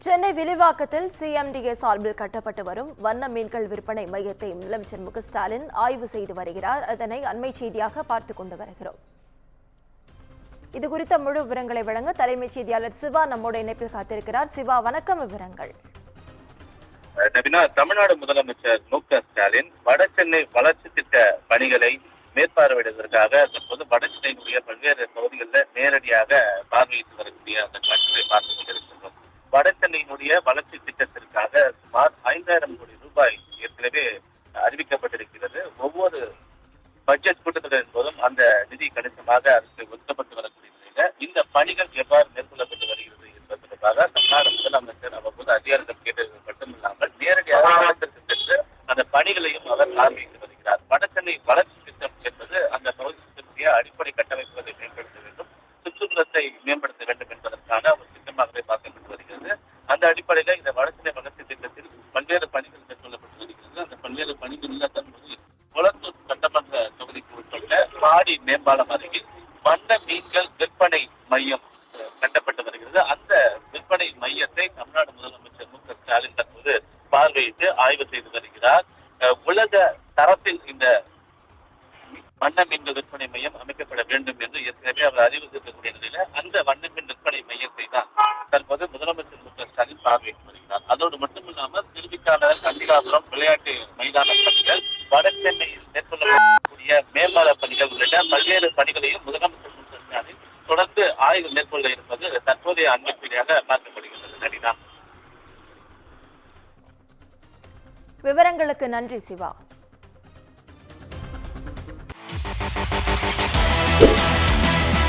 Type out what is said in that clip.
Chennai வில்லிவாக்கத்தில் CMDA சார்பில் கட்டப்பட்டு வரும் வண்ண மீன்கள் விற்பனை மையத்தை முதலமைச்சர் மு க ஸ்டாலின் ஆய்வு செய்து வருகிறார். அதனை அண்மை செய்தியாக பார்த்துக் கொண்டு வருகிறோம். இதுகுறித்த முழு விவரங்களை வழங்க தலைமைச் செய்தியாளர் சிவா நம்மோட இணைப்பில் காத்திருக்கிறார். சிவா, வணக்கம். விவரங்கள். தமிழ்நாடு முதலமைச்சர் மு க ஸ்டாலின் வட சென்னை வளர்ச்சி திட்ட பணிகளை மேற்பார்வையிடுவதற்காக தற்போது வட சென்னையினுடைய பல்வேறு பகுதிகளில் நேரடியாக பார்வையிட்டு வரக்கூடிய அந்த காட்சிகளை பார்த்துக் கொண்டிருக்கின்றோம். வட சென்னையினுடைய வளர்ச்சி திட்டத்திற்காக சுமார் 5000 கோடி ரூபாய் ஏற்கனவே அறிவிக்கப்பட்டிருக்கிறது. ஒவ்வொரு பட்ஜெட் கூட்டத்தொடரின் போதும் அந்த நிதி கணிசமாக அரசு ஒதுக்கப்பட்டு வரக்கூடிய நிலையில இந்த பணிகள் எவ்வாறு மேற்கொள்ளப்பட்டு வருகிறது என்பது தொடர்பாக தமிழ்நாடு முதலமைச்சர் அவ்வப்போது அதிகாரிகள் கேட்டது மட்டுமில்லாமல் நேரடியாக களத்திற்கு சென்று அந்த பணிகளையும் அவர் பார்வையிட்டு வருகிறார். வட சென்னை வளர்ச்சி திட்டம் என்பது அந்த பகுதியினுடைய அடிப்படை கட்டமைப்புகளை மேம்படுத்த வேண்டும், சுற்றுப்புறத்தை மேம்படுத்த வேண்டும் என்பதற்கான ஒரு திட்டமாகவே பார்க்கப்பட்டு வருகிறது. அந்த அடிப்படையில் இந்த வட சென்னை வளர்ச்சி திட்டத்தில் பல்வேறு பணிகள் மேற்கொள்ளப்பட்டு வருகிறது. அந்த பல்வேறு பணிகளில் தற்போது குளத்தூர் சட்டமன்ற தொகுதிக்கு உட்பட்ட பாடி மேம்பாலம் அருகில் வண்ண மீன்கள் விற்பனை மையம் கட்டப்பட்டு வருகிறது. அந்த விற்பனை மையத்தை தமிழ்நாடு முதலமைச்சர் மு க ஸ்டாலின் தற்போது பார்வையிட்டு ஆய்வு செய்து வருகிறார். உலக தரத்தில் இந்த வண்ண மீன்கள் விற்பனை மையம் அமைக்கப்பட வேண்டும் என்று ஏற்கனவே அவர் அறிவித்திருக்கக்கூடிய நிலையில அந்த வண்ண மீன் விற்பனை மையத்தை தான் தற்போது முதலமைச்சர் மு க ஸ்டாலின் பார்வையிட்டு வருகிறார். அதோடு மட்டுமில்லாமல் திருவிக்காளர், கண்டிகாபுரம் விளையாட்டு மைதான பணிகள், வட சென்னையில் மேற்கொள்ளக்கூடிய மேம்பால பணிகள் உள்ளிட்ட பல்வேறு பணிகளையும் முதலமைச்சர் மு க ஸ்டாலின் தொடர்ந்து ஆய்வு மேற்கொள்ள இருப்பது தற்போதைய அண்மையாக பார்க்கப்படுகிறது. நடினா, விவரங்களுக்கு நன்றி சிவா.